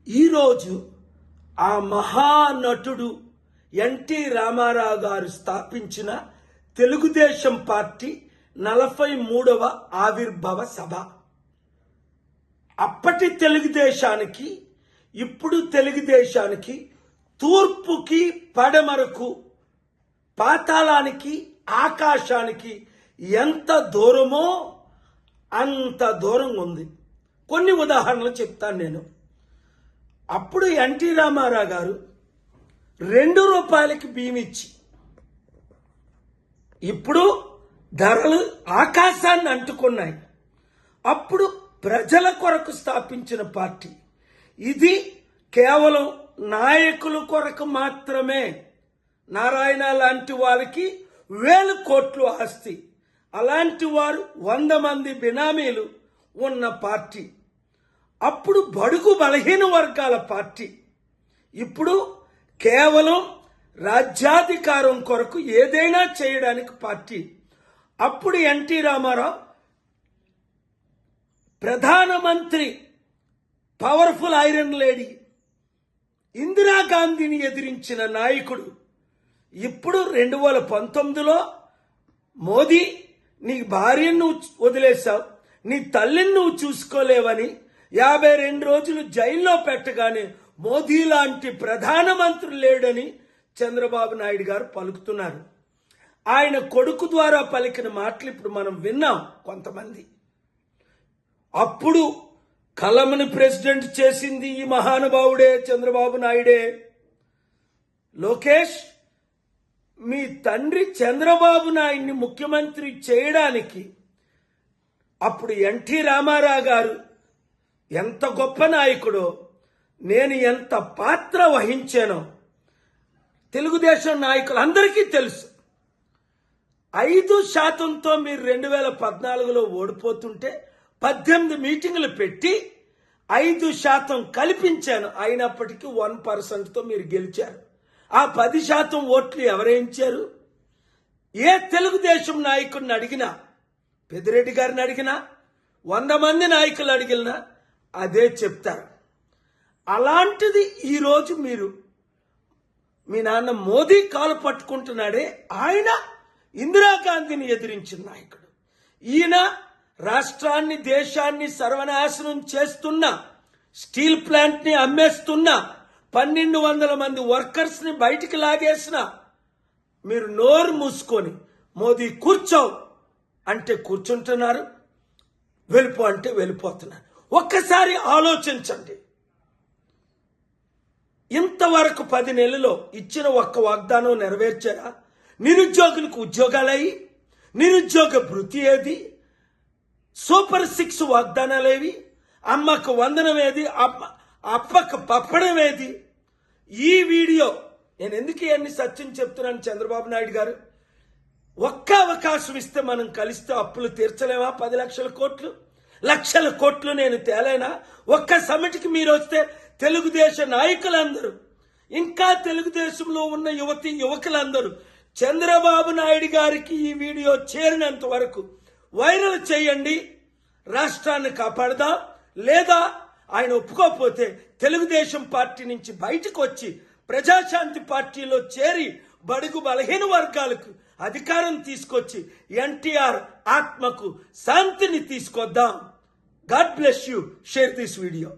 ఈరోజు ఆ మహానటుడు ఎన్టీ రామారావు గారు స్థాపించిన తెలుగుదేశం పార్టీ 43వ ఆవిర్భావ సభ. అప్పటి తెలుగుదేశానికి ఇప్పుడు తెలుగుదేశానికి తూర్పుకి పడమరకు పాతాళానికి ఆకాశానికి ఎంత దూరమో అంత దూరం ఉంది. కొన్ని ఉదాహరణలు చెప్తాను నేను. అప్పుడు ఎన్టీ రామారావు గారు 2 రూపాయలకి బియ్యం ఇచ్చి, ఇప్పుడు ధరలు ఆకాశాన్ని అంటుకున్నాయి. అప్పుడు ప్రజల కొరకు స్థాపించిన పార్టీ ఇది. కేవలం నాయకుల కొరకు మాత్రమే. నారాయణ లాంటి వాళ్ళకి 1000 కోట్లు ఆస్తి, అలాంటి వారు 100 మంది బినామీలు ఉన్న పార్టీ. అప్పుడు బడుగు బలహీన వర్గాల పార్టీ. ఇప్పుడు కేవలం రాజ్యాధికారం కొరకు ఏదైనా చేయడానికి పార్టీ. అప్పుడు ఎన్టీ రామారావు ప్రధానమంత్రి, పవర్ఫుల్ ఐరన్ లేడీ ఇందిరాగాంధీని ఎదిరించిన నాయకుడు. ఇప్పుడు 2019లో మోదీ, నీ భార్యను వదిలేశావు, నీ తల్లిని నువ్వు చూసుకోలేవని 52 రోజులు జైల్లో పెట్టగానే మోదీ లాంటి ప్రధానమంత్రి లేడని చంద్రబాబు నాయుడు గారు పలుకుతున్నారు. ఆయన కొడుకు ద్వారా పలికిన మాటలు ఇప్పుడు మనం విన్నాం కొంతమంది. అప్పుడు కలమని ప్రెసిడెంట్ చేసింది ఈ మహానుభావుడే, చంద్రబాబు నాయుడే. లోకేష్, మీ తండ్రి చంద్రబాబు నాయుడిని ముఖ్యమంత్రి చేయడానికి అప్పుడు ఎన్టీ రామారావు గారు ఎంత గొప్ప నాయకుడో, నేను ఎంత పాత్ర వహించానో తెలుగుదేశం నాయకులందరికీ తెలుసు. 5%తో మీరు 2014లో ఓడిపోతుంటే 18 మీటింగులు పెట్టి 5% కల్పించాను. అయినప్పటికీ 1%తో మీరు గెలిచారు. ఆ 10% ఓట్లు ఎవరేయించారు? ఏ తెలుగుదేశం నాయకుడిని అడిగినా, పెద్దిరెడ్డి గారిని అడిగినా, 100 మంది నాయకులు అడిగినా అదే చెప్తారు. అలాంటిది ఈరోజు మీరు, మీ నాన్న మోదీ కాలు పట్టుకుంటున్నాడే, ఆయన ఇందిరాగాంధీని ఎదిరించిన నాయకుడు. ఈయన రాష్ట్రాన్ని, దేశాన్ని సర్వనాశనం చేస్తున్న, స్టీల్ ప్లాంట్ ని అమ్మేస్తున్న, 1200 మంది వర్కర్స్ ని బయటికి లాగేసిన, మీరు నోరు మూసుకొని మోదీ కూర్చో అంటే కూర్చుంటున్నారు, వెళ్ళిపో అంటే వెళ్ళిపోతున్నారు. ఒక్కసారి ఆలోచించండి. ఇంతవరకు 10 నెలల్లో ఇచ్చిన ఒక్క వాగ్దానం నెరవేర్చారా? నిరుద్యోగులకు ఉద్యోగాలయ్యి, నిరుద్యోగ భృతి ఏది? సూపర్ 6 వాగ్దానాలేవి? అమ్మకు వందనం ఏది? అప్పకు పప్పడం ఏది? ఈ వీడియో నేను ఎందుకు ఇవన్నీ సత్యం చెప్తున్నాను? చంద్రబాబు నాయుడు గారు, ఒక్క అవకాశం ఇస్తే మనం కలిస్తే అప్పులు తీర్చలేమా? 10 లక్షల కోట్లు, లక్షల కోట్లు నేను తేలేనా? ఒక్క సమిటికి మీరు వస్తే తెలుగుదేశ నాయకులందరూ, ఇంకా తెలుగుదేశంలో ఉన్న యువకులందరూ చంద్రబాబు నాయుడు గారికి ఈ వీడియో చేరినంత వరకు వైరల్ చేయండి. రాష్ట్రాన్ని కాపాడదాం. లేదా ఆయన ఒప్పుకోకపోతే తెలుగుదేశం పార్టీ నుంచి బయటకు వచ్చి ప్రజాశాంతి పార్టీలో చేరి బడుగు బలహీన వర్గాలకు అధికారం తీసుకొచ్చి ఎన్టీఆర్ ఆత్మకు శాంతిని తీసుకొద్దాం. God bless you. Share this video.